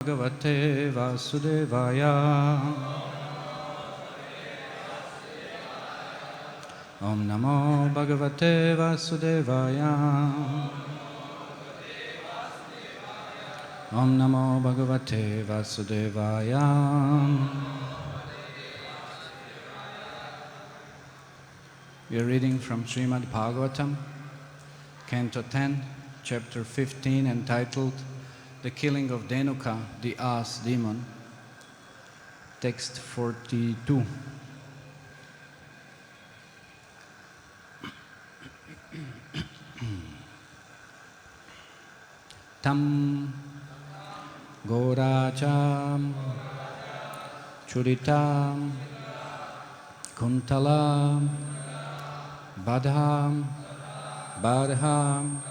Bhagavate Vasudevaya. Om Namo Bhagavate Vasudevaya. Om Namo Bhagavate Vasudevaya. We are reading from Srimad Bhagavatam, Canto 10, Chapter 15, entitled The Killing of Dhenuka, the Ass Demon, Text 42. Tam Goracham Churitam Kuntalam Badham Barham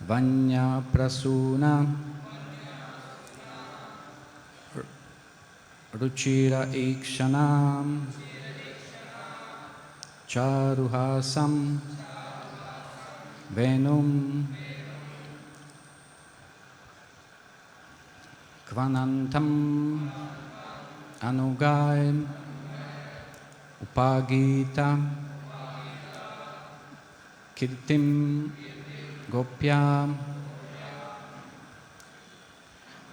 Vanya Prasunam Ruchira Ikshanam Charuhasam Venum Kvanantam Anugaim Upagita Kirtim Gopyam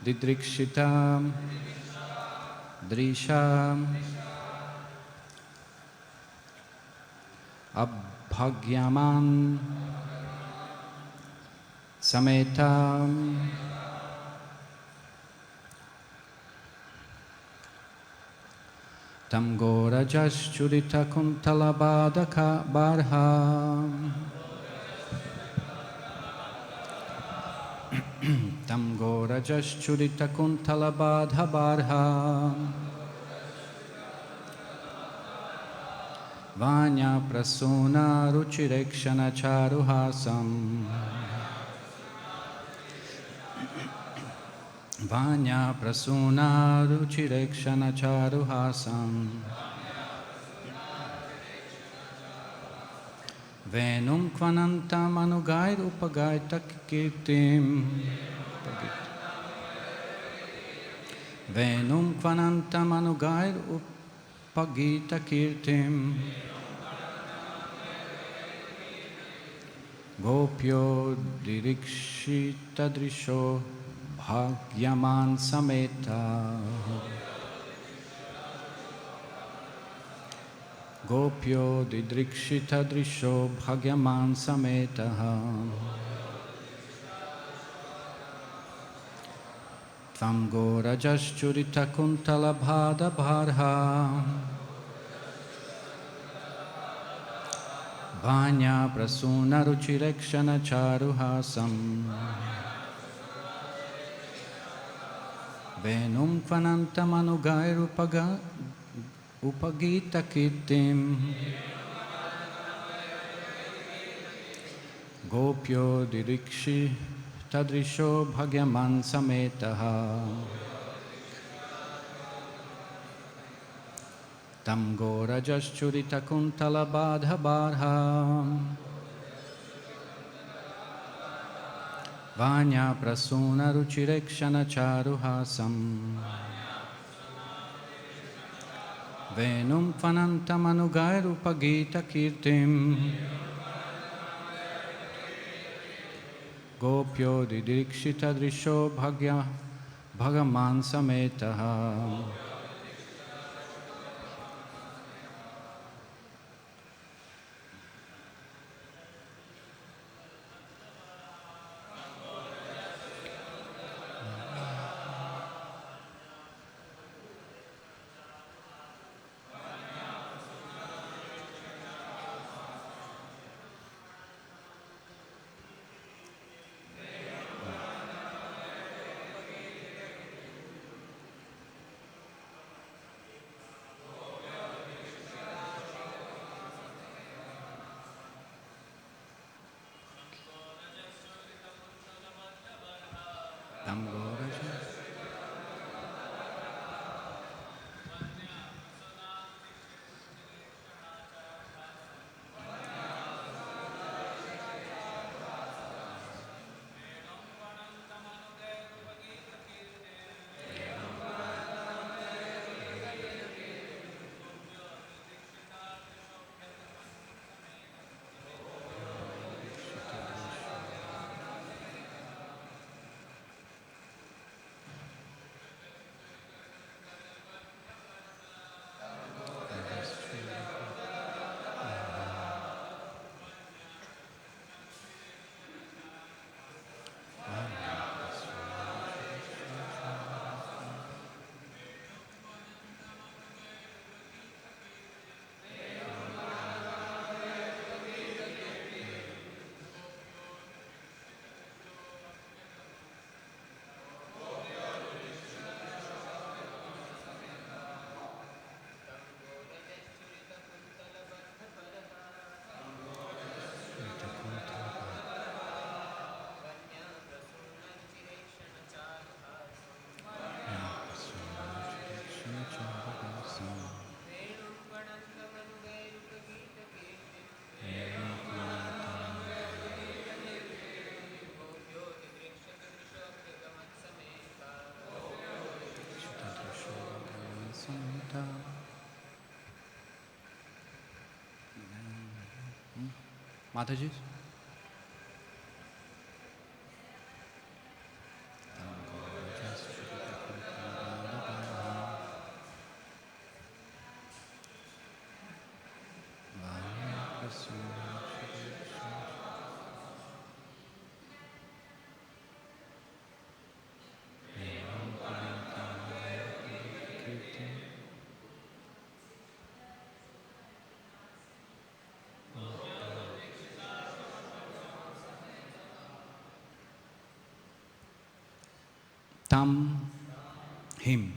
Didrikshitam Drisham Abhagyaman Sametam Tam Gorajas Churita Kuntala Badaka Barham Tam Gorajas Churita Kuntala Badha Barham Vanya Prasuna Ruchirekshana Charuhasam Vanya Prasuna Ruchirekshana Charuhasam Venum Kvanantam Anugair Upagaita Kirtim Venum Kvanantam Anugair Upagita Kirtim Gopyo Dirikshita Drisho Bhagyaman Sameta Gopyo Didrikshita Drisho Bhagyaman Sameta Tvam Gorajas Churita Kuntala Bhada Bharha Vanya Prasuna Ruchirekshana Charuhasam Venum Kvanantam Anugair Upagita Kirtim Gopyo Dirikshi Tadrisho Bhagyaman Sametaha Tam Gorajas Churita Kuntala Badha Barha Vanya Prasuna Ruchirekshana Charuhasam Venum Kvanantam Anugair Upagita Kirtim Gopyo Didrikshita Drisho Bhagaman Sametaha Tam Gorajas Mataji? Tam, him,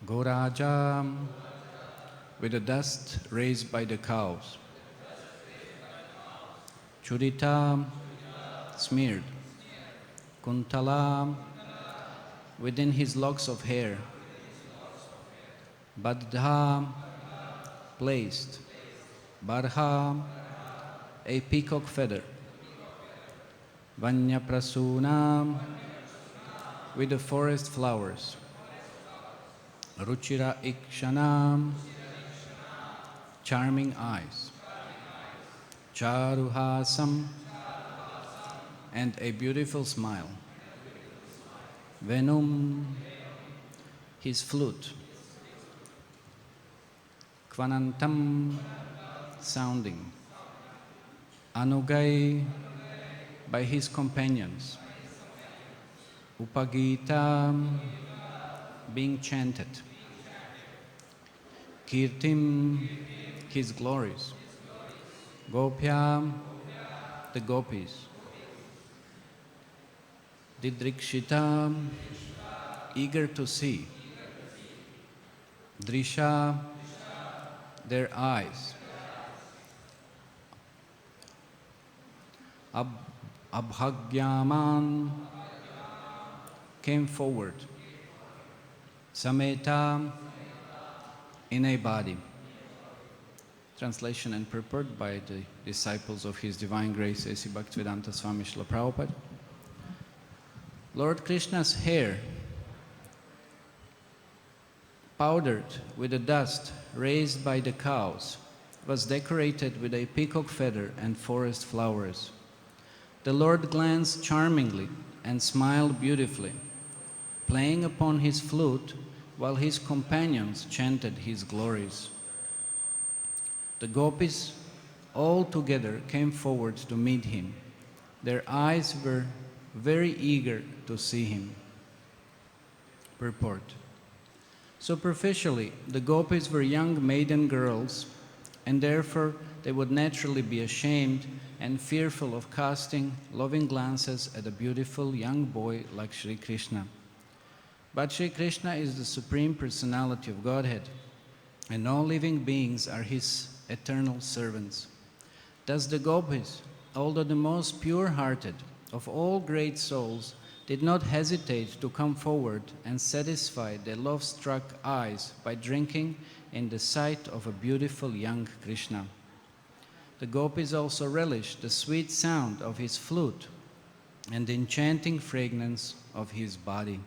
Goraja, with the dust raised by the cows. Churita, smeared. Kuntala, within his locks of hair. Baddha, placed. Barha, a peacock feather. Vanyaprasuna, with the forest flowers. Ruchira Ikshana, charming eyes. Charuhasam, and a beautiful smile. Venum, his flute. Kvanantam, sounding. Anugai, by his companions. Upagita, being chanted. Kirtim, his glories. Gopya, the gopis. Didrikshita, eager to see. Drisha, their eyes. Abhagyaman, came forward. Sameta, in a body. Translation and purport by the disciples of His Divine Grace A.C. Bhaktivedanta Swami Srila Prabhupada. Lord Krishna's hair, powdered with the dust raised by the cows, was decorated with a peacock feather and forest flowers. The Lord glanced charmingly and smiled beautifully, playing upon his flute while his companions chanted his glories. The gopis all together came forward to meet him. Their eyes were very eager to see him. Purport. Superficially, the gopis were young maiden girls, and therefore they would naturally be ashamed and fearful of casting loving glances at a beautiful young boy like Sri Krishna. But Sri Krishna is the Supreme Personality of Godhead, and all living beings are His eternal servants. Thus the gopis, although the most pure-hearted of all great souls, did not hesitate to come forward and satisfy their love-struck eyes by drinking in the sight of a beautiful young Krishna. The gopis also relished the sweet sound of his flute and the enchanting fragrance of his body.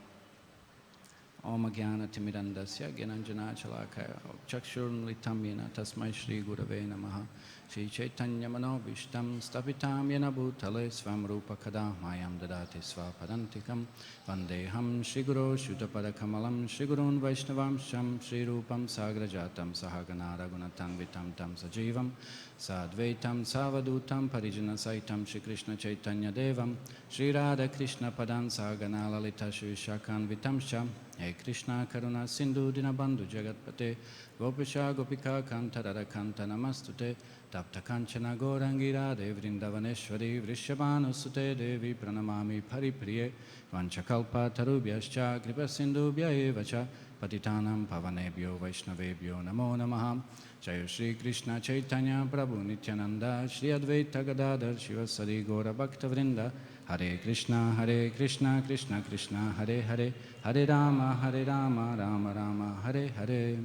Om Jnana Timirandasya Gyananjana Chalakaya Chakshurmritam Yena Tasmai Shri Gurave Namaha Shri Chaitanya Manobishtam Stapitam Yena Bhutale Svam Rupa Kada Mayam Dadati Svapadantikam Vandeham Shri Guru Shuddhapada Kamalam Shri Gurun Vaishnavam Sham Shri Rupam Sagrajatam Sahagana Raghunathan Vitam Tam Sajivam Sadvaitam Savadutam Parijana Saitam Shri Krishna Chaitanya Devam Shri Radha Krishna Padan Sagana Lalita Shri Shakan Vitam Sham Hey Krishna Karuna Sindhu Dinabandhu Jagatpate Gopisha Gopika Kanta Radha Kanta Namastute Tapta Kanchana Gorangira Devrindavaneshwari Vrishabhanu Sute Devi Pranamami Paripriye Vanchakalpa Tarubhyascha Kripa Sindhubhya Evacha Patitanam Pavanebhyo Vaishnavebhyo Namo Namaha Jaya Shri Krishna Chaitanya Prabhu Nityananda Shri Advaita Gadadhar Shivasari Gaura Bhakta Vrinda Hare Krishna Krishna Krishna Hare Hare Hare Rama Rama Rama Hare Hare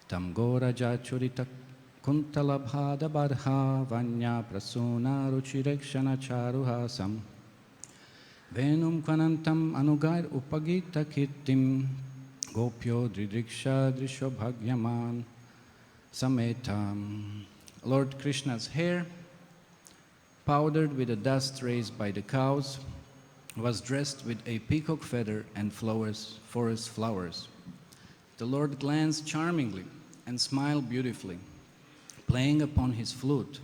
Tam Gora Jachurita Kuntalabhada Barha Vanya Prasuna Ruchirekshana Charuhasam Venum Kvanantam Anugair Upagita Kirtim Gopyo Dridriksha Drisho Bhagyaman Sametam. Lord Krishna's hair, powdered with the dust raised by the cows, was dressed with a peacock feather and forest flowers. The Lord glanced charmingly and smiled beautifully, playing upon his flute,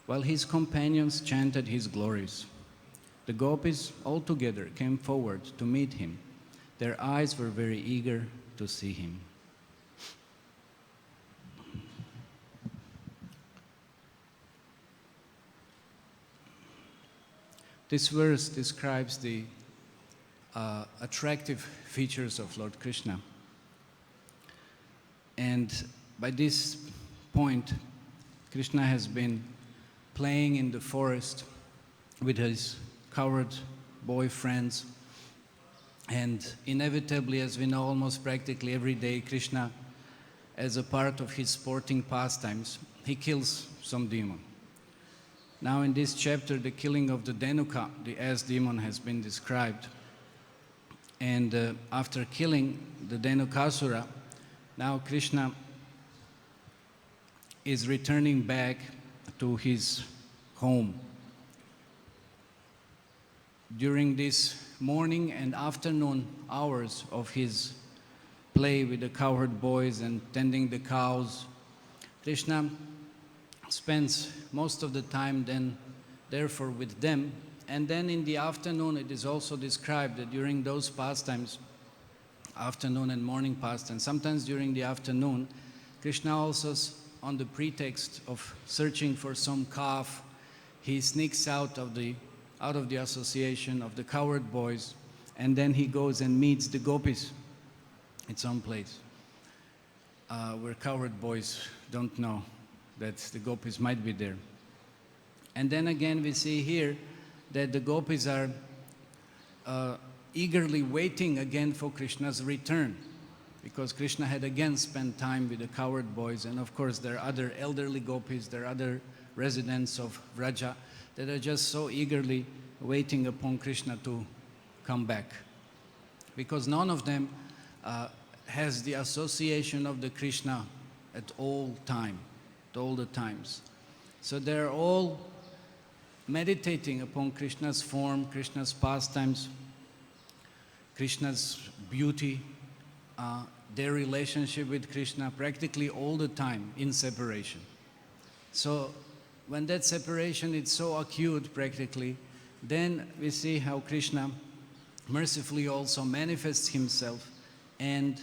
while his companions chanted his glories. The gopis altogether came forward to meet him. Their eyes were very eager to see him. This verse describes the attractive features of Lord Krishna. And by this point, Krishna has been playing in the forest with his cowherd boy friends. And inevitably, as we know, almost practically every day, Krishna, as a part of his sporting pastimes, he kills some demon. Now in this chapter, the killing of the Dhenuka, the ass demon, has been described. And after killing the Dhenukasura, now Krishna is returning back to his home. During this morning and afternoon hours of his play with the cowherd boys and tending the cows, Krishna spends most of the time then therefore with them. And then in the afternoon, it is also described that during those pastimes, afternoon and morning pastimes, sometimes during the afternoon, Krishna also, on the pretext of searching for some calf, he sneaks out of the association of the cowherd boys, and then he goes and meets the gopis at some place where cowherd boys don't know that the gopis might be there. And then again we see here that the gopis are eagerly waiting again for Krishna's return, because Krishna had again spent time with the cowherd boys, and of course there are other elderly gopis, there are other residents of Vraja that are just so eagerly waiting upon Krishna to come back, because none of them has the association of the Krishna at all the times. So they're all meditating upon Krishna's form, Krishna's pastimes, Krishna's beauty, their relationship with Krishna practically all the time in separation. So when that separation is so acute practically, then we see how Krishna mercifully also manifests himself and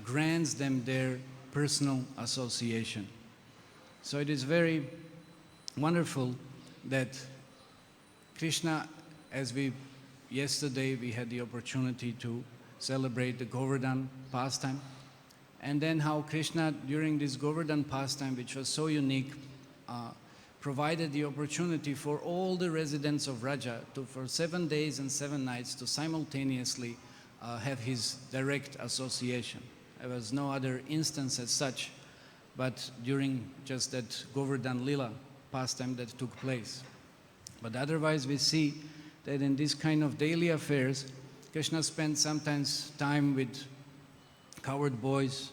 grants them their personal association. So it is very wonderful that Krishna, as yesterday we had the opportunity to celebrate the Govardhan pastime, and then how Krishna during this Govardhan pastime, which was so unique, provided the opportunity for all the residents of Vraja for 7 days and 7 nights to simultaneously have his direct association. There was no other instance as such, but during just that Govardhan Lila pastime that took place. But otherwise we see that in this kind of daily affairs, Krishna spends sometimes time with cowherd boys,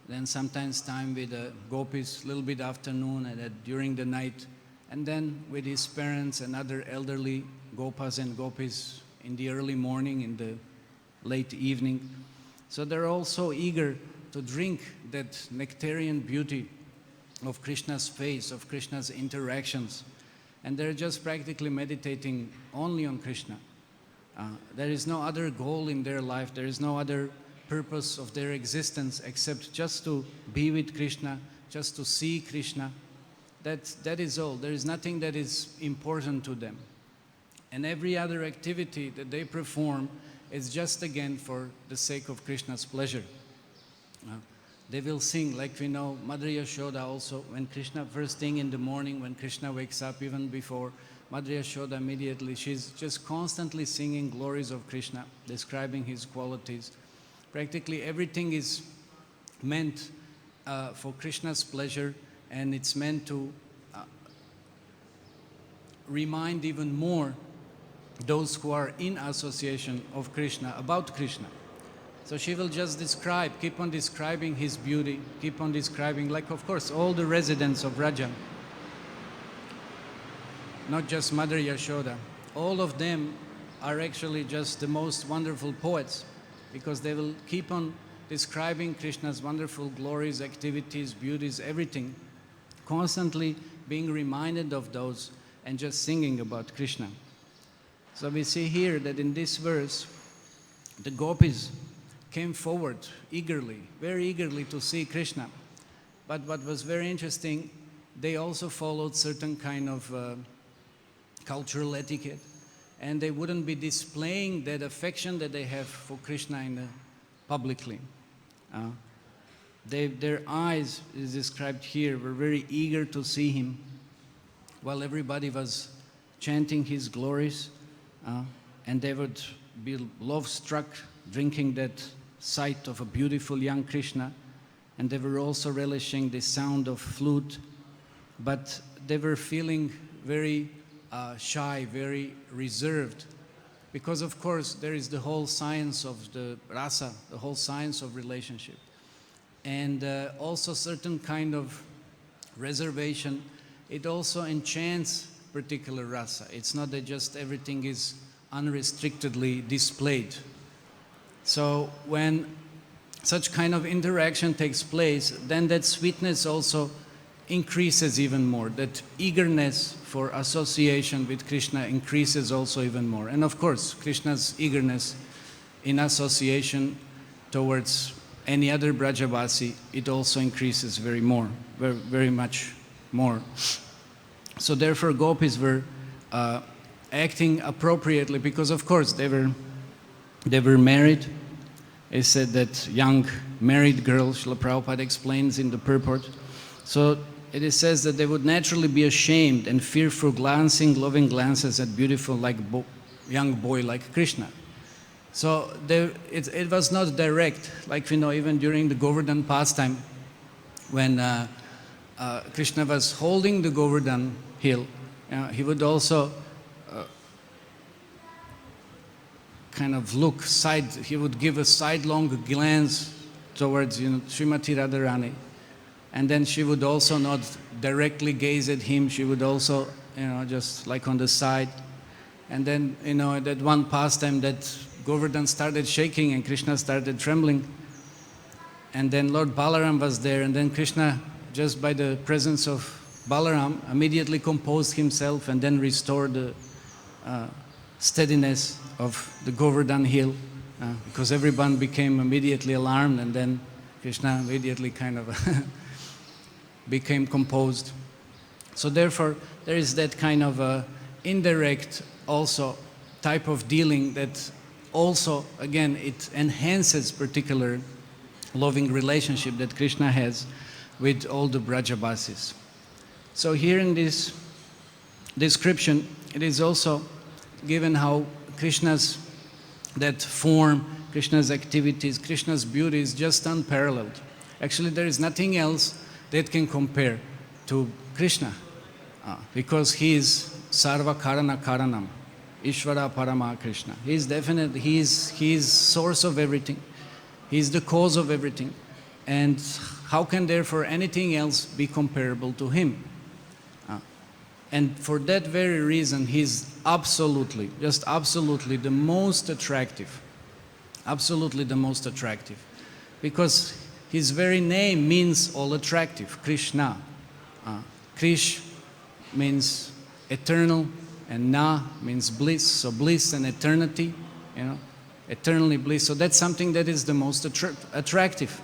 then sometimes time with gopis, a little bit afternoon and during the night, and then with his parents and other elderly gopas and gopis in the early morning, in the late evening. So they're all so eager to drink that nectarian beauty of Krishna's face, of Krishna's interactions, and they're just practically meditating only on Krishna. There is no other goal in their life, there is no other purpose of their existence except just to be with Krishna, just to see Krishna. That is all. There is nothing that is important to them. And every other activity that they perform is just again for the sake of Krishna's pleasure. They will sing, like we know, Mother Yashoda also, when Krishna, first thing in the morning, when Krishna wakes up, even before, Mother Yashoda immediately, she's just constantly singing glories of Krishna, describing his qualities. Practically everything is meant for Krishna's pleasure, and it's meant to remind even more those who are in association of Krishna about Krishna. So she will just keep on describing his beauty, keep on describing, like of course all the residents of Vraja. not just Mother Yashoda. All of them are actually just the most wonderful poets, because they will keep on describing Krishna's wonderful glories, activities, beauties, everything, constantly being reminded of those and just singing about Krishna. So we see here that in this verse, the gopis came forward eagerly, very eagerly to see Krishna. But what was very interesting, they also followed certain kind of cultural etiquette, and they wouldn't be displaying that affection that they have for Krishna publicly. Their eyes, is described here, were very eager to see him, while everybody was chanting his glories, and they would be love-struck, drinking that sight of a beautiful young Krishna, and they were also relishing the sound of flute, but they were feeling very shy, very reserved, because of course there is the whole science of the rasa, the whole science of relationship, and also certain kind of reservation. It also enchants particular rasa. It's not that just everything is unrestrictedly displayed. So when such kind of interaction takes place, then that sweetness also increases even more. That eagerness for association with Krishna increases also even more. And of course, Krishna's eagerness in association towards any other Brajavasi, it also increases very much more. So therefore, gopis were acting appropriately, because of course they were married. It said that young married girls, Srila Prabhupada explains in the purport. So it says that they would naturally be ashamed and fear for glancing loving glances at beautiful young boy like Krishna. So it was not direct, like we know even during the Govardhan pastime, when Krishna was holding the Govardhan hill, he would also kind of look he would give a sidelong glance towards Srimati Radharani, and then she would also not directly gaze at him, she would also just like on the side. And then that one pastime that Govardhan started shaking and Krishna started trembling, and then Lord Balaram was there, and then Krishna, just by the presence of Balaram, immediately composed himself and then restored the steadiness of the Govardhan hill, because everyone became immediately alarmed, and then Krishna immediately kind of became composed. So therefore, there is that kind of indirect also type of dealing that also, again, it enhances particular loving relationship that Krishna has with all the Brajavasis. So here in this description, it is also given how Krishna's that form, Krishna's activities, Krishna's beauty is just unparalleled. Actually, there is nothing else that can compare to Krishna, because he is Sarva Karana Karanam, Ishvara Parama Krishna. He is definitely, he is source of everything. He is the cause of everything. And how can therefore anything else be comparable to him? And for that very reason, he's absolutely, just absolutely the most attractive. Absolutely the most attractive. Because his very name means all attractive, Krishna. Krish means eternal, and Na means bliss. So bliss and eternity, eternally bliss. So that's something that is the most attractive.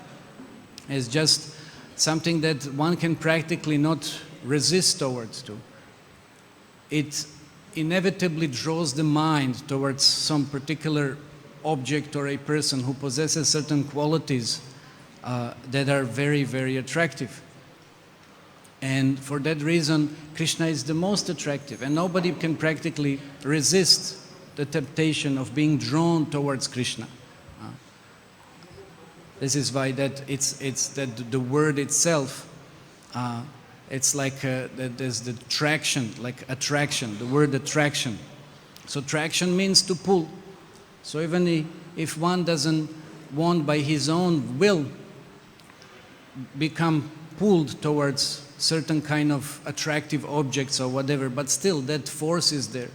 It's just something that one can practically not resist towards to. It inevitably draws the mind towards some particular object or a person who possesses certain qualities that are very, very attractive. And for that reason, Krishna is the most attractive, and nobody can practically resist the temptation of being drawn towards Krishna. This is why that it's that the word itself, it's like there's the traction, like attraction, the word attraction. So traction means to pull. So even if one doesn't want by his own will become pulled towards certain kind of attractive objects or whatever, but still that force is there.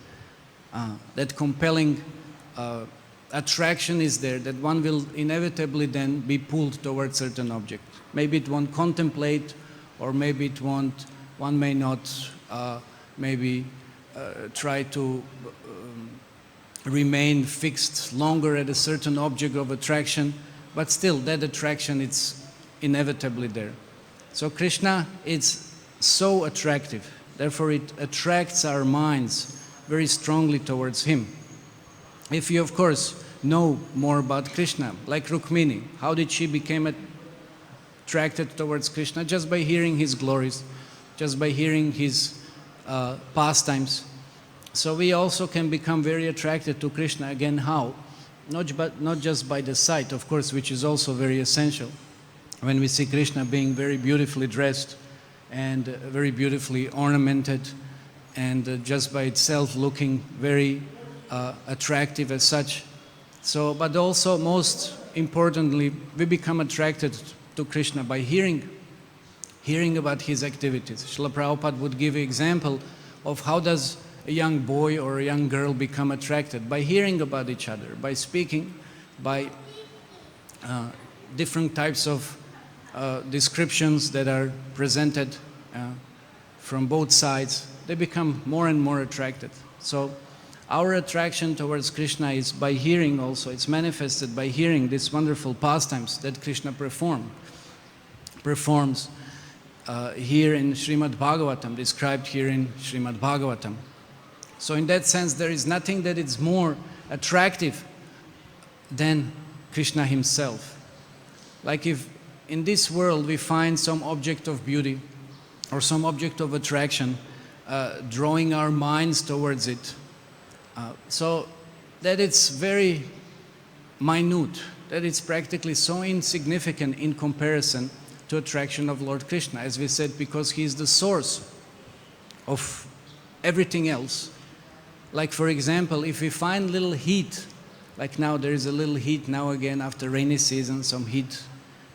That compelling attraction is there, that one will inevitably then be pulled towards certain object. Maybe it won't contemplate, or maybe it won't, one may not try to remain fixed longer at a certain object of attraction, but still that attraction is inevitably there. So Krishna is so attractive, therefore it attracts our minds very strongly towards him. If you of course know more about Krishna, like Rukmini, how did she become attracted towards Krishna? Just by hearing his glories, just by hearing his pastimes. So we also can become very attracted to Krishna. Again, how? Not just by the sight, of course, which is also very essential. When we see Krishna being very beautifully dressed and very beautifully ornamented, and just by itself looking very attractive as such. So, but also most importantly, we become attracted to Krishna by hearing about his activities. Srila Prabhupada would give an example of how does a young boy or a young girl become attracted? By hearing about each other, by speaking, by different types of descriptions that are presented from both sides. They become more and more attracted. So our attraction towards Krishna is by hearing also. It's manifested by hearing these wonderful pastimes that Krishna performs here in Srimad Bhagavatam, described here in Srimad Bhagavatam. So in that sense, there is nothing that is more attractive than Krishna himself. Like if in this world we find some object of beauty or some object of attraction, drawing our minds towards it, so that it's very minute, that it's practically so insignificant in comparison to attraction of Lord Krishna, as we said, because he is the source of everything else. Like for example, if we find little heat, like now there is a little heat now again after rainy season, some heat,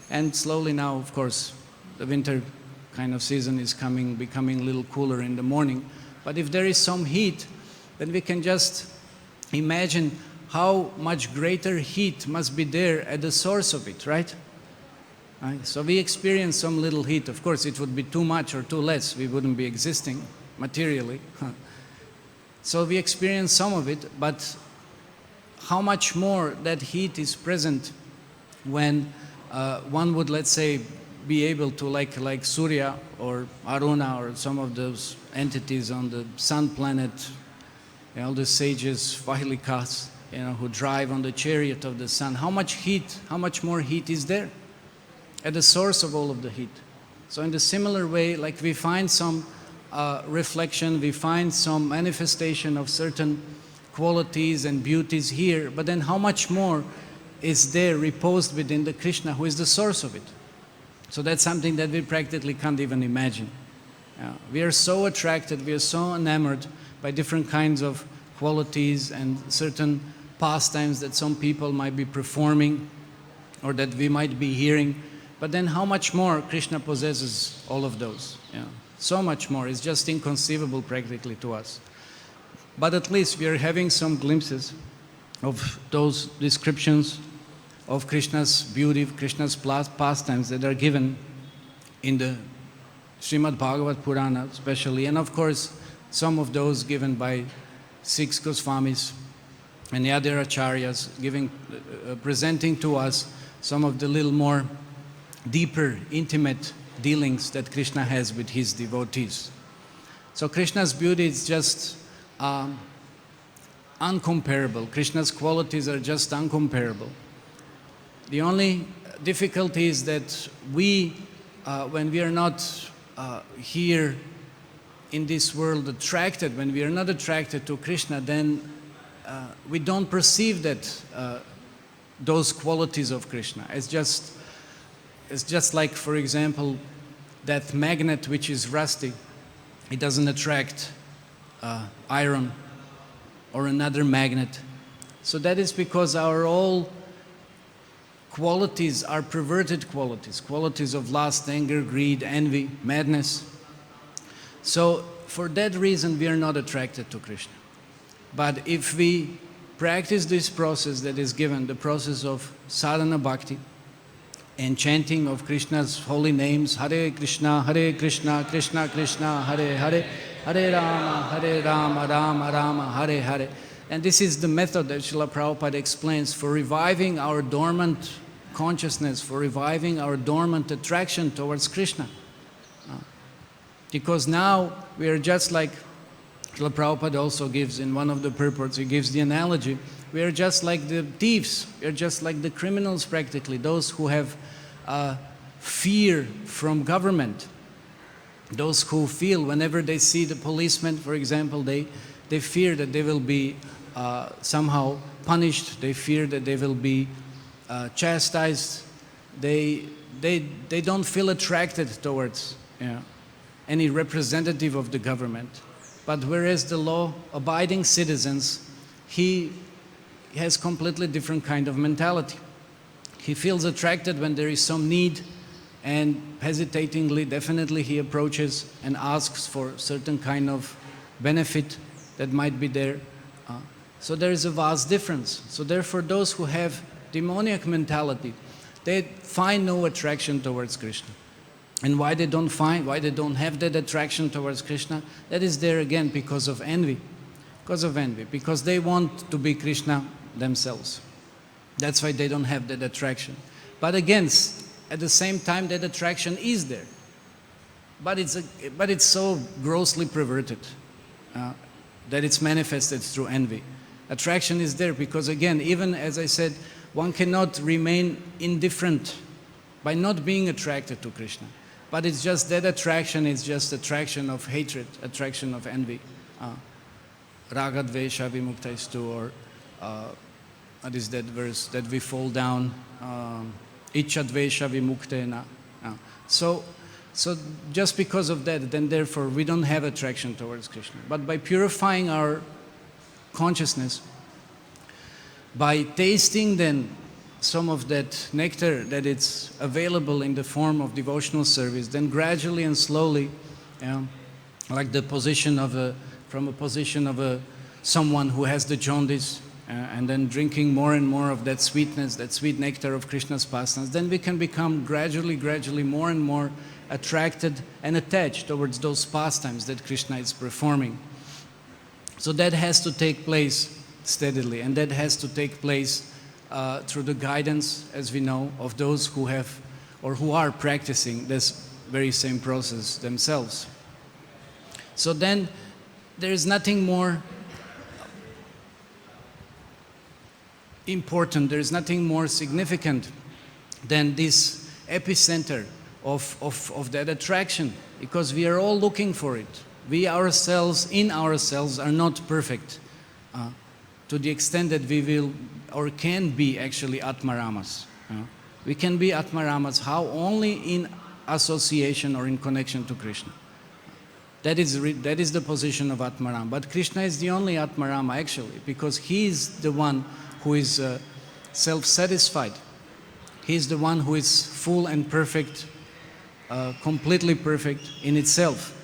and slowly now of course the winter kind of season is becoming a little cooler in the morning. But if there is some heat, then we can just imagine how much greater heat must be there at the source of it, right? So we experience some little heat. Of course, it would be too much or too less. We wouldn't be existing materially. So we experience some of it, but how much more that heat is present when one would, let's say, be able to, like Surya or Aruna or some of those entities on the sun planet, all the sages, Vahilikas, who drive on the chariot of the sun. How much more heat is there at the source of all of the heat? So in the similar way, like we find some reflection, we find some manifestation of certain qualities and beauties here, but then how much more is there reposed within the Krishna who is the source of it? So that's something that we practically can't even imagine. We are so attracted, we are so enamored by different kinds of qualities and certain pastimes that some people might be performing or that we might be hearing. But then how much more Krishna possesses all of those? So much more. It's just inconceivable practically to us. But at least we are having some glimpses of those descriptions of Krishna's beauty, Krishna's pastimes that are given in the Srimad Bhagavat Purana especially, and of course some of those given by six Goswamis and the other acharyas, presenting to us some of the little more deeper, intimate dealings that Krishna has with his devotees. So Krishna's beauty is just uncomparable. Krishna's qualities are just uncomparable. The only difficulty is that we, when we are not here in this world attracted, when we are not attracted to Krishna, then we don't perceive that those qualities of Krishna. It's just like, for example, that magnet which is rusty. It doesn't attract iron or another magnet. So that is because our all qualities are perverted qualities, qualities of lust, anger, greed, envy, madness. So for that reason we are not attracted to Krishna. But if we practice this process that is given, the process of sadhana bhakti and chanting of Krishna's holy names, Hare Krishna, Krishna Krishna, Hare Hare, Hare Rama, Rama Rama, Hare Hare. And this is the method that Srila Prabhupada explains for reviving our dormant consciousness, for reviving our dormant attraction towards Krishna. Because now we are just like, Srila Prabhupada also gives in one of the purports, he gives the analogy, we are just like the thieves, we are just like the criminals practically, those who have fear from government, those who feel whenever they see the policeman, for example, they fear that they will be somehow punished, they fear that they will be chastised, they don't feel attracted towards any representative of the government. But whereas the law-abiding citizens, he has completely different kind of mentality. He feels attracted when there is some need, and hesitatingly, definitely he approaches and asks for certain kind of benefit that might be there. So there is a vast difference. So therefore those who have demoniac mentality, they find no attraction towards Krishna. And why they don't have that attraction towards Krishna? That is there again because of envy. Because of envy. Because they want to be Krishna themselves. That's why they don't have that attraction. But again, at the same time, that attraction is there. But it's so grossly perverted that it's manifested through envy. Attraction is there because again, even as I said, one cannot remain indifferent by not being attracted to Krishna. But it's just that attraction is just attraction of hatred, attraction of envy. Raga dvesha vimuktastu, or what is that verse that we fall down? Ichcha dvesha vimuktena. So just because of that, then therefore we don't have attraction towards Krishna. But by purifying our consciousness, by tasting then some of that nectar that it's available in the form of devotional service, then gradually and slowly, like the position of from a position of someone who has the jaundice, and then drinking more and more of that sweetness, that sweet nectar of Krishna's pastimes, then we can become gradually more and more attracted and attached towards those pastimes that Krishna is performing. So that has to take place steadily, and that has to take place through the guidance, as we know, of those who have or who are practicing this very same process themselves. So then there is nothing more important, there is nothing more significant than this epicenter of that attraction, because we are all looking for it. We ourselves, in ourselves, are not perfect to the extent that we will or can be actually Atmaramas. We can be Atmaramas, how? Only in association or in connection to Krishna. That is the position of Atmaram. But Krishna is the only Atmarama actually, because he is the one who is self-satisfied. He is the one who is full and perfect, completely perfect in itself.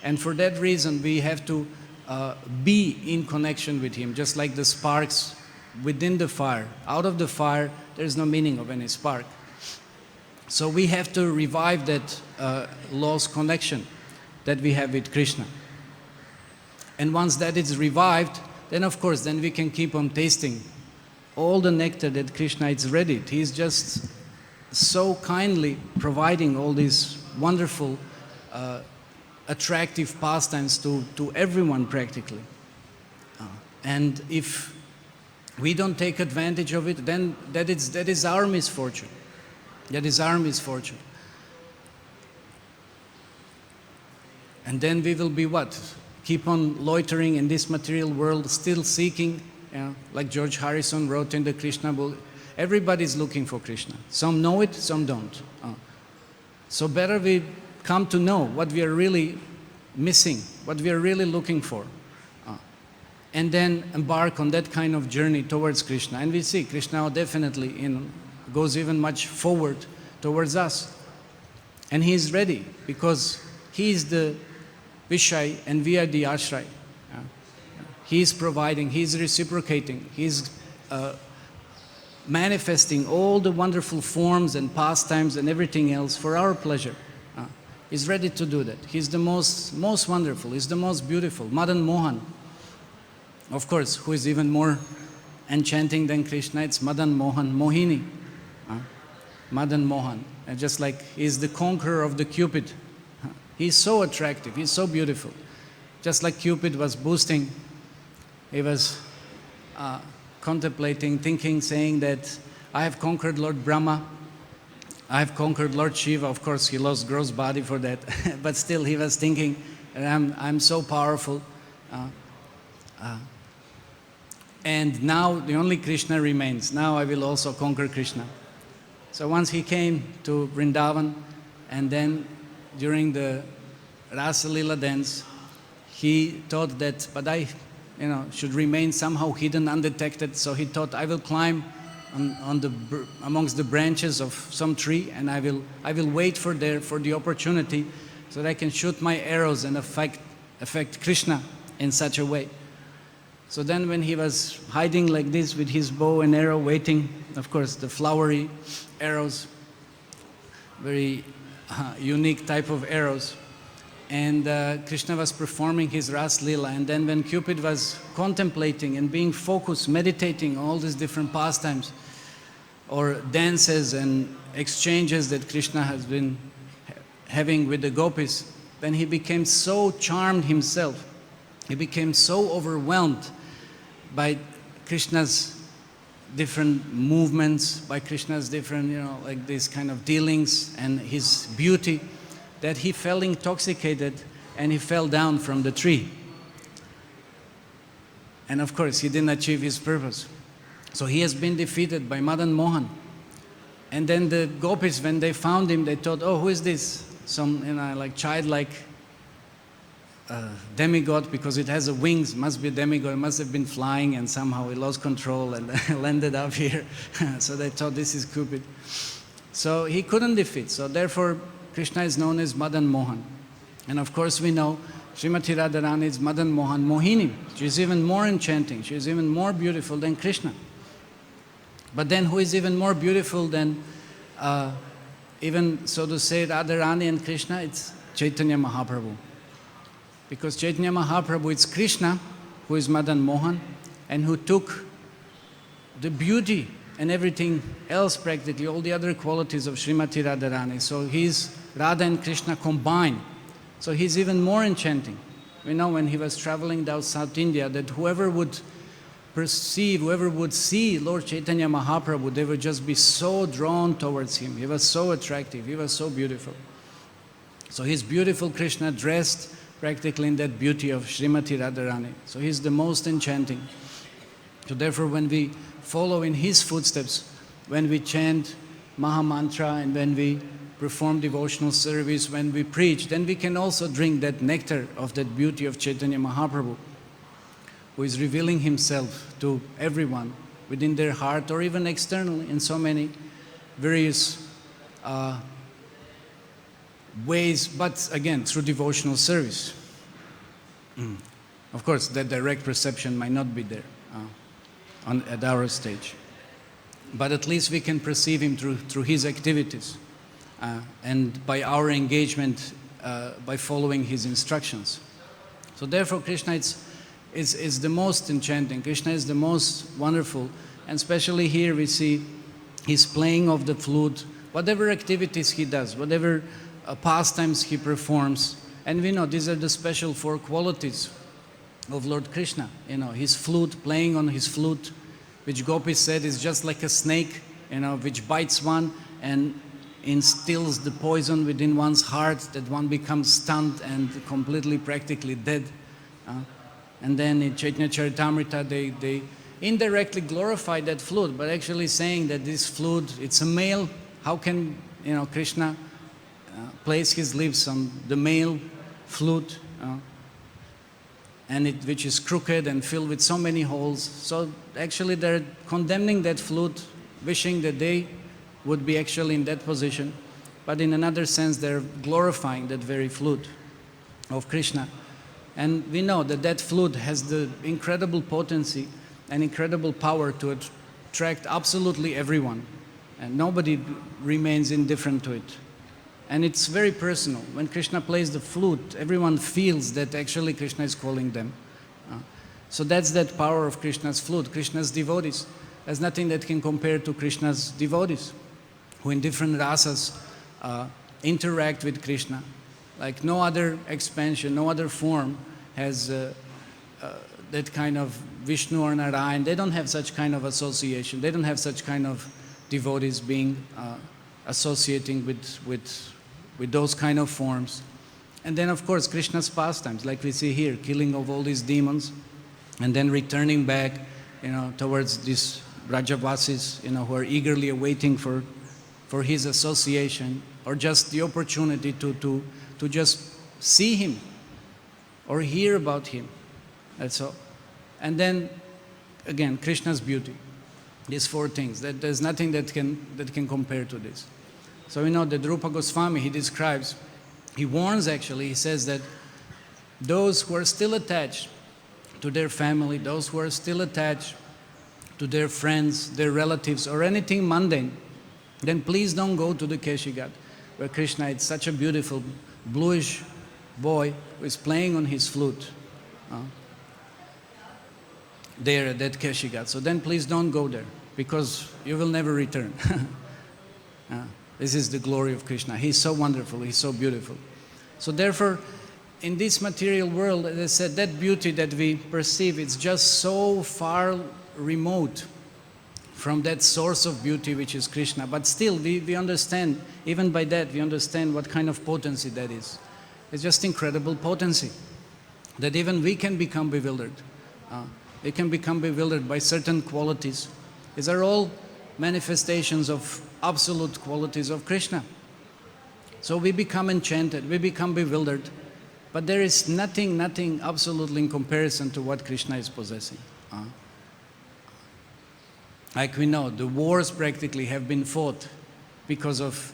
And for that reason we have to be in connection with him, just like the sparks within the fire. Out of the fire there is no meaning of any spark. So we have to revive that lost connection that we have with Krishna. And once that is revived, then of course then we can keep on tasting all the nectar that Krishna is ready. He is just so kindly providing all these wonderful attractive pastimes to everyone practically. And if we don't take advantage of it, then that is our misfortune. That is our misfortune. And then we will be what? Keep on loitering in this material world, still seeking, like George Harrison wrote in the Krishna book, everybody's looking for Krishna. Some know it, some don't. So better we come to know what we are really missing, what we are really looking for. And then embark on that kind of journey towards Krishna. And we see Krishna definitely goes even much forward towards us. And he is ready, because he is the Vishay and we are the ashray. He is providing, He is reciprocating, He is manifesting all the wonderful forms and pastimes and everything else for our pleasure. He's ready to do that. He's the most wonderful, He's the most beautiful. Madan Mohan, of course, who is even more enchanting than Krishna, it's Madan Mohan, Mohini. Madan Mohan, and just like He's the conqueror of the Cupid. He's so attractive, He's so beautiful. Just like Cupid was boasting, he was contemplating, thinking, saying that I have conquered Lord Brahma, I have conquered Lord Shiva. Of course, he lost gross body for that, but still he was thinking, I'm so powerful. And now the only Krishna remains. Now I will also conquer Krishna. So once he came to Vrindavan, and then during the Rasa Lila dance, he thought that, but I should remain somehow hidden, undetected. So he thought, I will climb amongst the branches of some tree, and I will wait for the opportunity so that I can shoot my arrows and affect Krishna in such a way. So then when he was hiding like this with his bow and arrow, waiting, of course, the flowery arrows, very unique type of arrows, and Krishna was performing his Ras Lila, and then when Cupid was contemplating and being focused, meditating on all these different pastimes or dances and exchanges that Krishna has been having with the gopis, then he became so charmed himself, he became so overwhelmed by Krishna's different movements, by Krishna's different, like these kind of dealings and his beauty, that he fell intoxicated and he fell down from the tree. And of course, he didn't achieve his purpose. So he has been defeated by Madan Mohan. And then the gopis, when they found him, they thought, oh, who is this? Some, like childlike demigod, because it has wings, must be a demigod, it must have been flying, and somehow he lost control and landed up here. So they thought this is Cupid. So he couldn't defeat. So therefore, Krishna is known as Madan Mohan. And of course we know Srimati Radharani is Madan Mohan Mohini. She is even more enchanting. She is even more beautiful than Krishna. But then who is even more beautiful than even, so to say, Radharani and Krishna? It's Chaitanya Mahaprabhu. Because Chaitanya Mahaprabhu, it's Krishna who is Madan Mohan and who took the beauty and everything else, practically, all the other qualities of Srimati Radharani. So he's Radha and Krishna combined. So he's even more enchanting. We know when he was traveling down South India that whoever would perceive, whoever would see Lord Chaitanya Mahaprabhu, they would just be so drawn towards him. He was so attractive, he was so beautiful. So he's beautiful Krishna dressed practically in that beauty of Srimati Radharani. So he's the most enchanting. So therefore when we follow in his footsteps, when we chant Maha Mantra and when we perform devotional service, when we preach, then we can also drink that nectar of that beauty of Chaitanya Mahaprabhu, who is revealing himself to everyone within their heart or even externally in so many various ways, but again, through devotional service. Of course, that direct perception might not be there at our stage. But at least we can perceive him through his activities and by our engagement by following his instructions. So therefore Krishna is the most enchanting. Krishna is the most wonderful. And especially here we see his playing of the flute, whatever activities he does, whatever pastimes he performs. And we know these are the special 4 qualities of Lord Krishna. His flute, playing on his flute, which Gopis said is just like a snake, which bites one and instills the poison within one's heart, that one becomes stunned and completely, practically dead. And then in Chaitanya Charitamrita, they indirectly glorify that flute, but actually saying that this flute, it's a male. How can, Krishna place his lips on the male flute, and which is crooked and filled with so many holes. So actually they're condemning that flute, wishing that they would be actually in that position. But in another sense, they're glorifying that very flute. of Krishna. And we know that that flute has the incredible potency and incredible power to attract absolutely everyone. And nobody remains indifferent to it. And it's very personal. When Krishna plays the flute, everyone feels that actually Krishna is calling them. So that's that power of Krishna's flute, Krishna's devotees. There's nothing that can compare to Krishna's devotees, who in different rasas interact with Krishna. Like no other expansion, no other form has that kind of Vishnu or Narayan. They don't have such kind of association. They don't have such kind of devotees being associating with those kind of forms. And then of course Krishna's pastimes, like we see here, killing of all these demons, and then returning back, towards these Brajavasis, who are eagerly awaiting for his association, or just the opportunity to just see him or hear about him. That's all. And then again, Krishna's beauty. These four things. That there's nothing that can compare to this. So we know that Rupa Goswami, he warns actually, he says that those who are still attached to their family, those who are still attached to their friends, their relatives, or anything mundane, then please don't go to the Keshigat, where Krishna is such a beautiful bluish boy who is playing on his flute there at that Keshigat. So then please don't go there, because you will never return. This is the glory of Krishna. He's so wonderful, he's so beautiful. So therefore, in this material world, as I said, that beauty that we perceive, it's just so far remote from that source of beauty which is Krishna. But still, we understand, even by that, we understand what kind of potency that is. It's just incredible potency, that even we can become bewildered. We can become bewildered by certain qualities. These are all manifestations of absolute qualities of Krishna. So we become enchanted, we become bewildered, but there is nothing absolutely in comparison to what Krishna is possessing. Like we know, the wars practically have been fought because of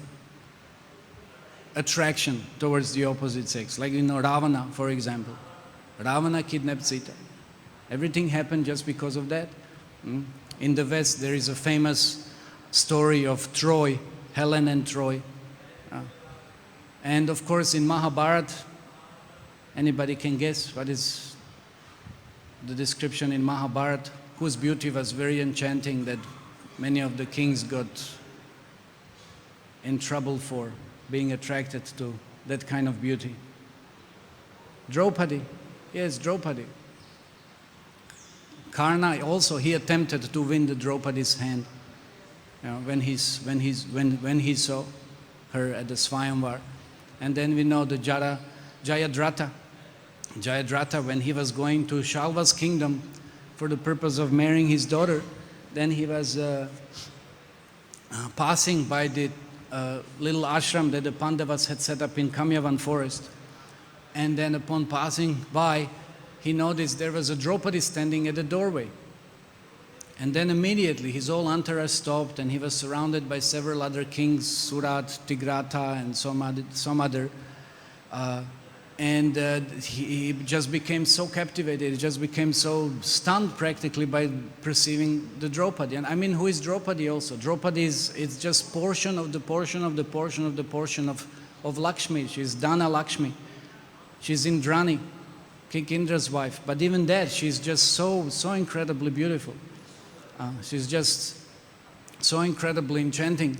attraction towards the opposite sex. Like Ravana, for example. Ravana kidnapped Sita. Everything happened just because of that. In the West, there is a famous story of Troy, Helen and Troy. And of course, in Mahabharata, anybody can guess what is the description in Mahabharata, whose beauty was very enchanting, that many of the kings got in trouble for being attracted to that kind of beauty. Draupadi, yes, Draupadi. Karna also, he attempted to win the Draupadi's hand, when he saw her at the Swayamvar. And then we know the Jayadratha, when he was going to Shalva's kingdom for the purpose of marrying his daughter, then he was passing by the little ashram that the Pandavas had set up in Kamyavan forest. And then upon passing by, he noticed there was a Draupadi standing at the doorway. And then immediately his whole entourage stopped, and he was surrounded by several other kings, Surat, Tigrata, and some other. He just became so captivated, he just became so stunned practically by perceiving the Draupadi. And I mean, who is Draupadi also? Draupadi it's just portion of the portion of the portion of the portion of Lakshmi. She's Dana Lakshmi. She's Indrani, King Indra's wife. But even that, she's just so incredibly beautiful. She's just so incredibly enchanting.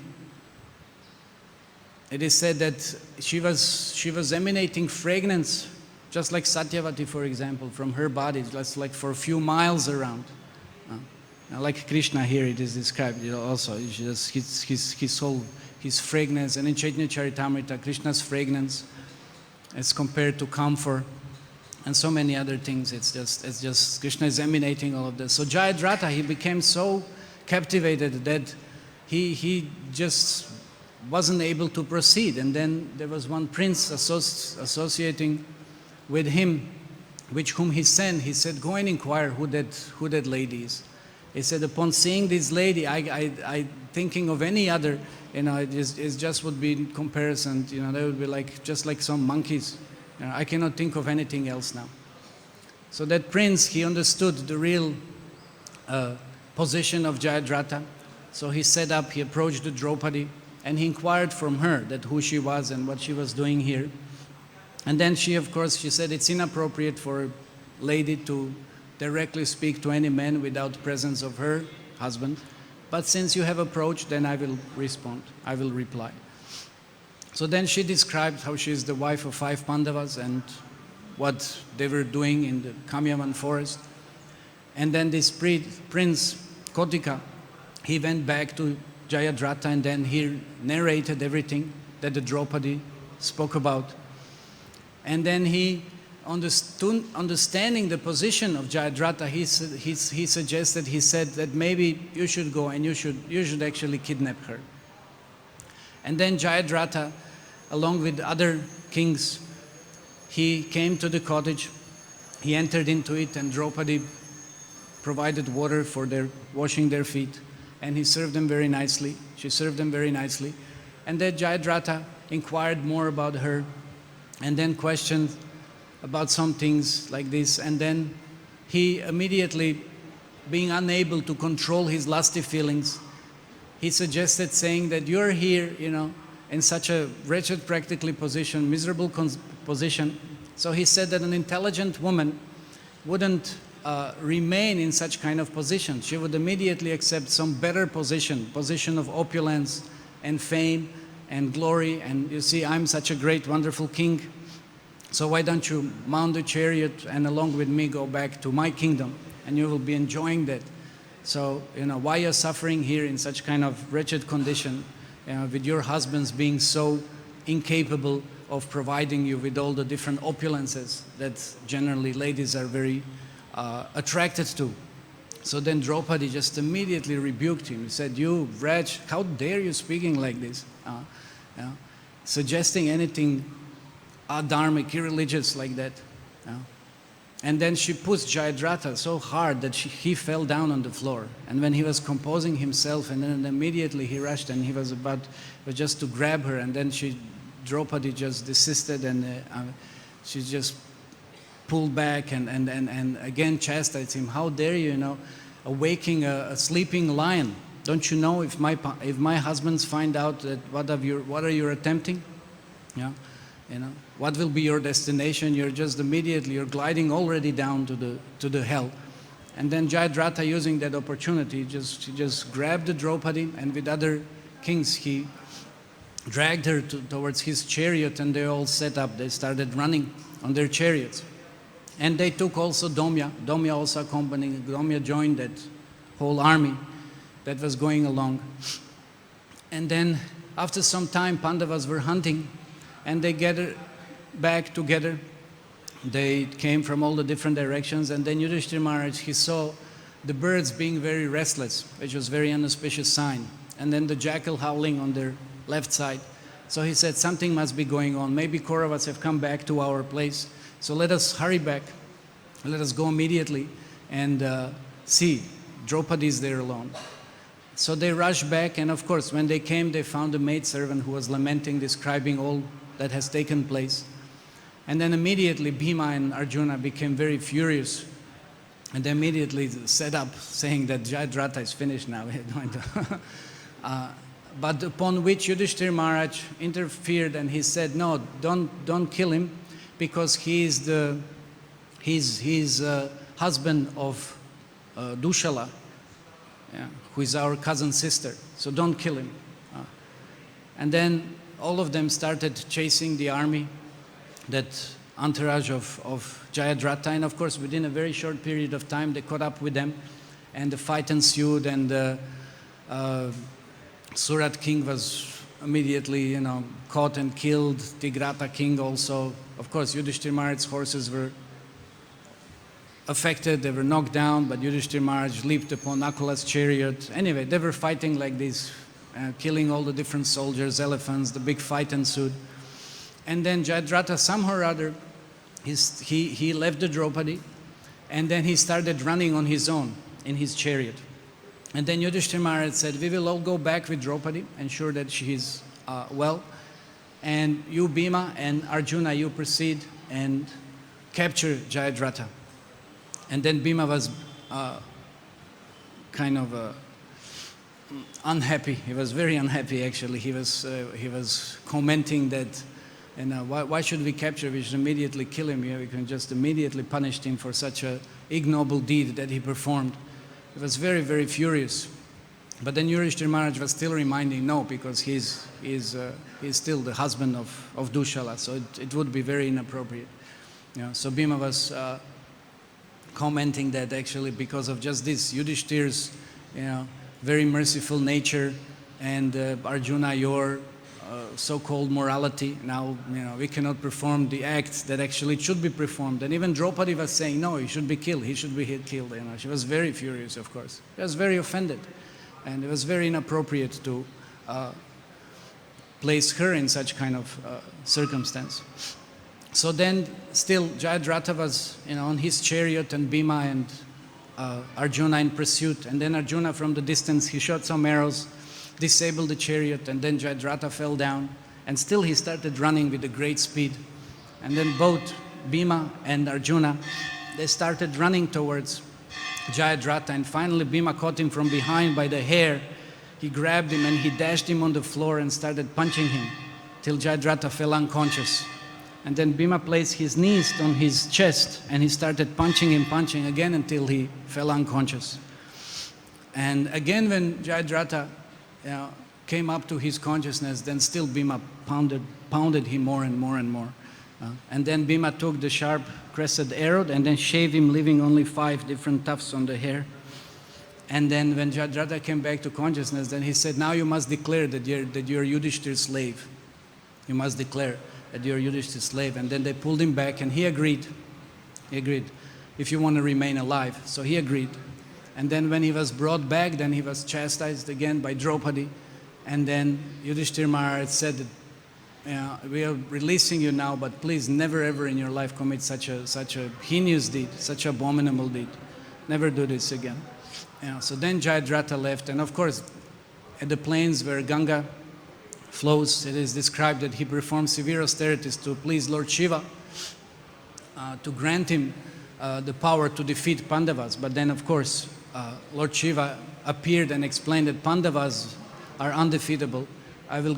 It is said that she was emanating fragrance, just like Satyavati, for example, from her body, just like for a few miles around. Like Krishna here, it is described also. It's just his fragrance, and in Chaitanya Charitamrita, Krishna's fragrance, as compared to camphor, and so many other things. It's just Krishna is emanating all of this. So Jayadratha, he became so captivated that he just wasn't able to proceed. And then there was one prince associating with him, whom he sent. He said, "Go and inquire who that lady is." He said, upon seeing this lady, I thinking of any other, it just would be in comparison. They would be just like some monkeys, I cannot think of anything else now. So that prince, he understood the real position of Jayadratha. So he set up, he approached the Draupadi, and he inquired from her that who she was and what she was doing here. And then she, of course, she said it's inappropriate for a lady to directly speak to any man without presence of her husband. But since you have approached, then I will respond, I will reply. So then she described how she is the wife of 5 Pandavas and what they were doing in the Kamyavan forest. And then this prince, Kotika, he went back to Jayadratha and then he narrated everything that the Draupadi spoke about. And then he, understanding the position of Jayadratha, he suggested, he said that maybe you should go and you should actually kidnap her. And then Jayadratha, along with other kings, he came to the cottage, he entered into it, and Draupadi provided water for their washing their feet, and he served them very nicely. She served them very nicely. And then Jayadratha inquired more about her, and then questioned about some things like this. And then he immediately, being unable to control his lusty feelings, he suggested, saying that you're here, in such a wretched, practically position, miserable position. So he said that an intelligent woman wouldn't remain in such kind of position. She would immediately accept some better position of opulence and fame and glory. And you see, I'm such a great, wonderful king. So why don't you mount the chariot and along with me go back to my kingdom, and you will be enjoying that. So, why you're suffering here in such kind of wretched condition, with your husbands being so incapable of providing you with all the different opulences that generally ladies are very attracted to. So then Draupadi just immediately rebuked him. He said, you wretch, how dare you speaking like this? Suggesting anything adharmic, irreligious like that. And then she pushed Jayadratha so hard that he fell down on the floor. And when he was composing himself, and then immediately he rushed and he was just to grab her, and then Draupadi just desisted, and she just pulled back and again chastised him. How dare you, awaking a sleeping lion? Don't you know if my husbands find out that what are you attempting? What will be your destination? You're just immediately, you're gliding already down to the hell. And then Jayadratha, using that opportunity, just grabbed the Draupadi, and with other kings, he dragged her towards his chariot, and they all set up. They started running on their chariots. And they took also Domya. Domya also accompanying. Domya joined that whole army that was going along. And then after some time, Pandavas were hunting, and they gathered back together. They came from all the different directions, and then Yudhishthira Maharaj, he saw the birds being very restless, which was a very inauspicious sign. And then the jackal howling on their left side. So he said, something must be going on. Maybe Kauravas have come back to our place. So let us hurry back. Let us go immediately and see. Draupadi is there alone. So they rushed back, and of course, when they came, they found a maidservant who was lamenting, describing all that has taken place. And then immediately Bhima and Arjuna became very furious, and they immediately set up, saying that Jayadratha is finished now. But upon which Yudhishthira Maharaj interfered, and he said, no, don't kill him, because he's husband of Dushala, who is our cousin sister. So don't kill him. And then all of them started chasing the army, that entourage of Jayadratha, and of course within a very short period of time they caught up with them, and the fight ensued, and the Surat king was immediately caught and killed. Tigrata king also. Of course Yudhishthira Maharaj's horses were affected, they were knocked down, but Yudhishthira Maharaj leaped upon Nakula's chariot. Anyway, they were fighting like this, killing all the different soldiers, elephants. The big fight ensued. And then Jayadratha, somehow or other, he left the Draupadi, and then he started running on his own in his chariot. And then Yudhishthira Maharaj said, we will all go back with Draupadi, ensure that she is well. And you, Bhima, and Arjuna, you proceed and capture Jayadratha. And then Bhima was kind of unhappy. He was very unhappy actually. He was commenting that, why should we capture? We should immediately kill him. We can just immediately punish him for such a ignoble deed that he performed. He was very, very furious. But then Yudhishthira Maharaj was still reminding, no, because he's still the husband of Dushala, so it would be very inappropriate. So Bhima was commenting that actually because of just this, Yudhishthira's very merciful nature, and Arjuna, your so-called morality, now we cannot perform the acts that actually should be performed. And even Draupadi was saying, no, he should be killed, he should be killed. She was very furious, of course. She was very offended. And it was very inappropriate to place her in such kind of circumstance. So then still Jayadratha was on his chariot, and Bhima and Arjuna in pursuit. And then Arjuna from the distance, he shot some arrows, disabled the chariot, and then Jayadratha fell down. And still he started running with a great speed. And then both Bhima and Arjuna, they started running towards Jayadratha, and finally Bhima caught him from behind by the hair. He grabbed him and he dashed him on the floor and started punching him till Jayadratha fell unconscious. And then Bhima placed his knees on his chest and he started punching again until he fell unconscious. And again when Jayadratha came up to his consciousness, then still Bhima pounded him more and more and more. And then Bhima took the sharp crested arrow and then shaved him, leaving only 5 different tufts on the hair. And then when Jayadratha came back to consciousness, then he said, now you must declare that you're Yudhishthira's slave. You must declare that you're Yudhishthira's slave. And then they pulled him back and he agreed. He agreed, if you want to remain alive. So he agreed. And then when he was brought back, then he was chastised again by Draupadi. And then Yudhishthira Maharaj said that, we are releasing you now, but please never ever in your life commit such a heinous deed, such abominable deed. Never do this again. So then Jayadratha left, and of course, at the plains where Ganga flows, it is described that he performed severe austerities to please Lord Shiva, to grant him the power to defeat Pandavas. But then, of course, Lord Shiva appeared and explained that Pandavas are undefeatable. I will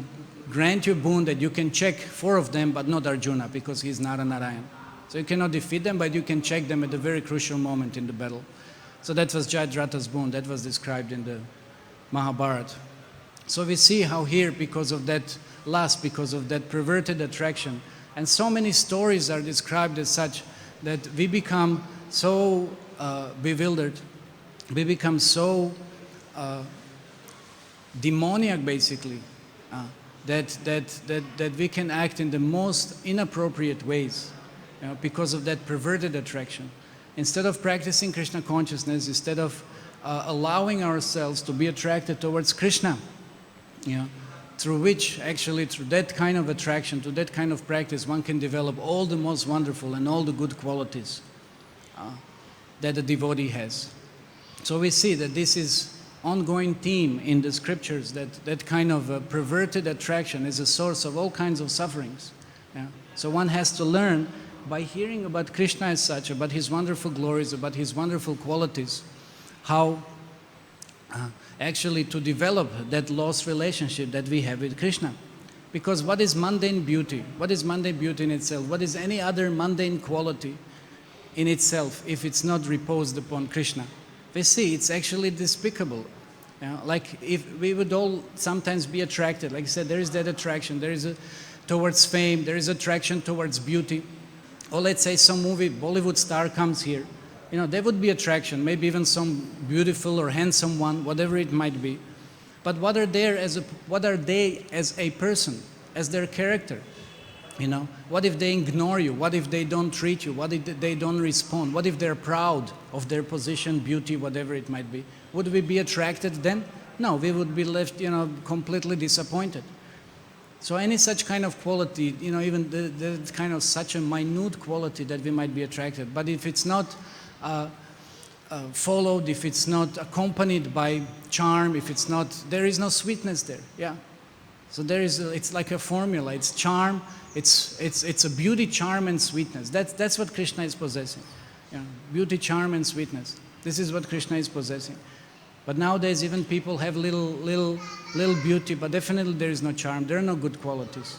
grant you a boon that you can check 4 of them, but not Arjuna, because he is Nara Narayan. So you cannot defeat them, but you can check them at a very crucial moment in the battle. So that was Jayadratha's boon. That was described in the Mahabharata. So we see how here, because of that lust, because of that perverted attraction, and so many stories are described as such, that we become so bewildered, we become so demoniac basically, that we can act in the most inappropriate ways because of that perverted attraction. Instead of practicing Krishna consciousness, instead of allowing ourselves to be attracted towards Krishna, through which actually, through that kind of attraction, to that kind of practice, one can develop all the most wonderful and all the good qualities that a devotee has. So we see that this is ongoing theme in the scriptures, that kind of perverted attraction is a source of all kinds of sufferings. So one has to learn by hearing about Krishna as such, about his wonderful glories, about his wonderful qualities, how actually to develop that lost relationship that we have with Krishna. Because what is mundane beauty? What is mundane beauty in itself? What is any other mundane quality in itself if it's not reposed upon Krishna? We see it's actually despicable. Like if we would all sometimes be attracted, like I said, there is that attraction, there is towards fame, there is attraction towards beauty. Or let's say some movie, Bollywood star comes here. There would be attraction, maybe even some beautiful or handsome one, whatever it might be. But what are they as a person, as their character? What if they ignore you? What if they don't treat you? What if they don't respond? What if they're proud of their position, beauty, whatever it might be? Would we be attracted then? No, we would be left, completely disappointed. So any such kind of quality, even the kind of such a minute quality that we might be attracted, but if it's not followed, if it's not accompanied by charm, if it's not, there is no sweetness there. So it's like a formula. It's charm. It's a beauty, charm, and sweetness. That's what Krishna is possessing. Beauty, charm, and sweetness. This is what Krishna is possessing. But nowadays, even people have little beauty, but definitely there is no charm. There are no good qualities.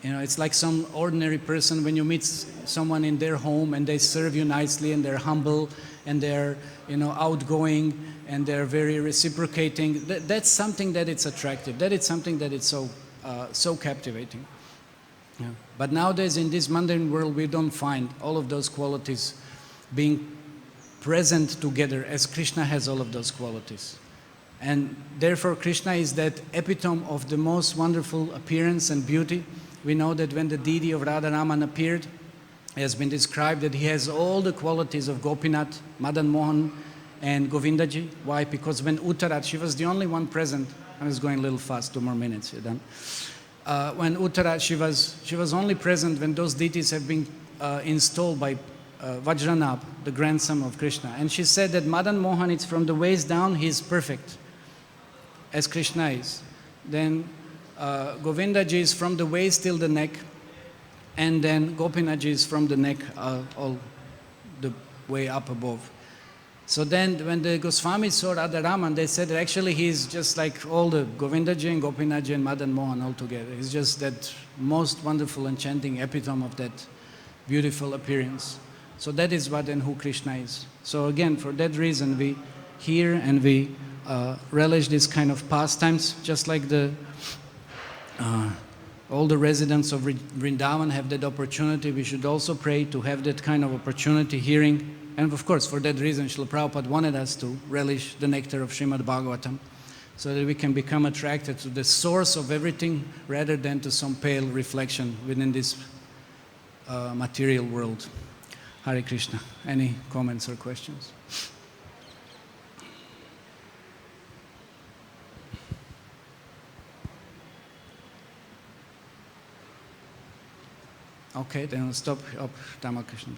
It's like some ordinary person when you meet someone in their home and they serve you nicely and they're humble and they're outgoing and they're very reciprocating. That's something that it's attractive. That is something that it's so captivating. Yeah. But nowadays in this mundane world we don't find all of those qualities being present together as Krishna has all of those qualities. And therefore Krishna is that epitome of the most wonderful appearance and beauty. We know that when the deity of Radharaman appeared, it has been described that he has all the qualities of Gopinath, Madan Mohan, and Govindaji. Why? Because when Uttarat, she was the only one present. I was going a little fast, 2 more minutes, you're done. When Uttarat, she was only present when those deities have been installed by Vajranabh, the grandson of Krishna. And she said that Madan Mohan, it's from the waist down, he is perfect, as Krishna is. Then Govindaji is from the waist till the neck, and then Gopinathji is from the neck all the way up above. So then when the Goswamis saw Radharaman, they said that actually he's just like all the Govindaji and Gopinathji and Madan Mohan all together. He's just that most wonderful, enchanting epitome of that beautiful appearance. So that is what and who Krishna is. So again, for that reason we hear and we relish this kind of pastimes, just like all the residents of Vrindavan have that opportunity. We should also pray to have that kind of opportunity, hearing. And of course, for that reason, Srila Prabhupada wanted us to relish the nectar of Srimad Bhagavatam, so that we can become attracted to the source of everything rather than to some pale reflection within this material world. Hare Krishna. Any comments or questions? Okay, then we'll stop up Ramakrishna.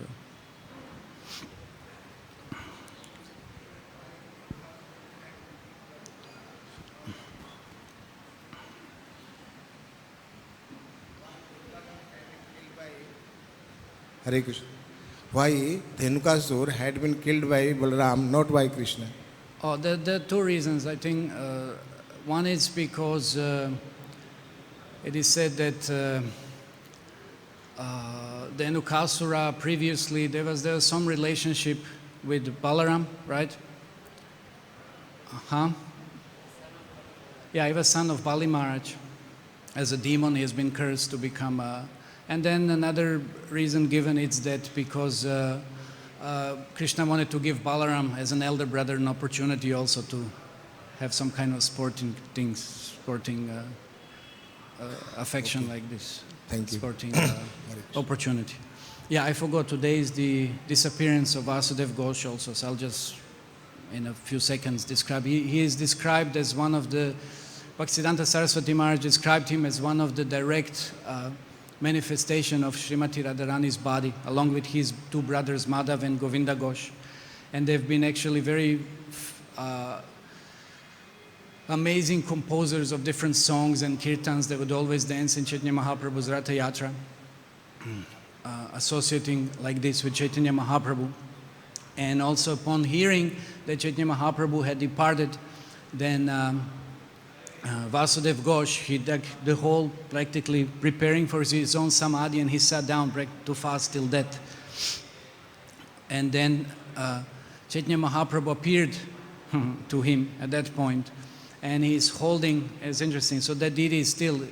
Hare Krishna. Why Dhenukasur had been killed by Balaram, not by Krishna? Oh, there are 2 reasons. I think one is because it is said that Dhenukasura previously, there was some relationship with Balaram, right? Yeah, he was son of Bali Maharaj. As a demon, he has been cursed to become a... And then another reason given is that because Krishna wanted to give Balaram as an elder brother an opportunity also to have some kind of sporting affection like this. Thank you. Sporting opportunity. Yeah, I forgot, today is the disappearance of Vasudev Ghosh also, so I'll just in a few seconds describe. He is described as one of the, Bhaktisiddhanta Saraswati Maharaj described him as one of the direct manifestation of Srimati Radharani's body, along with his 2 brothers Madhav and Govinda Ghosh. And they've been actually very amazing composers of different songs and kirtans. They would always dance in Chaitanya Mahaprabhu's Ratha Yatra, associating like this with Chaitanya Mahaprabhu. And also upon hearing that Chaitanya Mahaprabhu had departed, then Vasudev Ghosh, he did the whole practically preparing for his own samadhi, and he sat down to fast till death. And then Chaitanya Mahaprabhu appeared to him at that point, and he's holding, it's interesting, so that deity is still,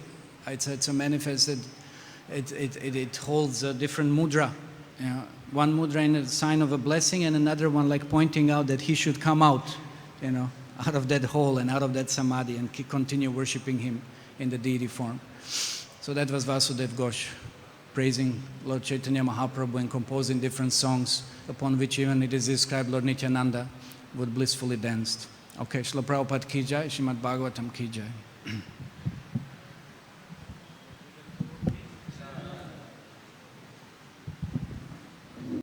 it's a manifested, it holds a different mudra. One mudra in a sign of a blessing, and another one like pointing out that he should come out, out of that hole and out of that samadhi and continue worshipping him in the deity form. So that was Vasudev Ghosh, praising Lord Chaitanya Mahaprabhu and composing different songs, upon which even it is described Lord Nityananda would blissfully dance. Okay, Srila Prabhupada ki jai, Srimad Bhagavatam ki jai.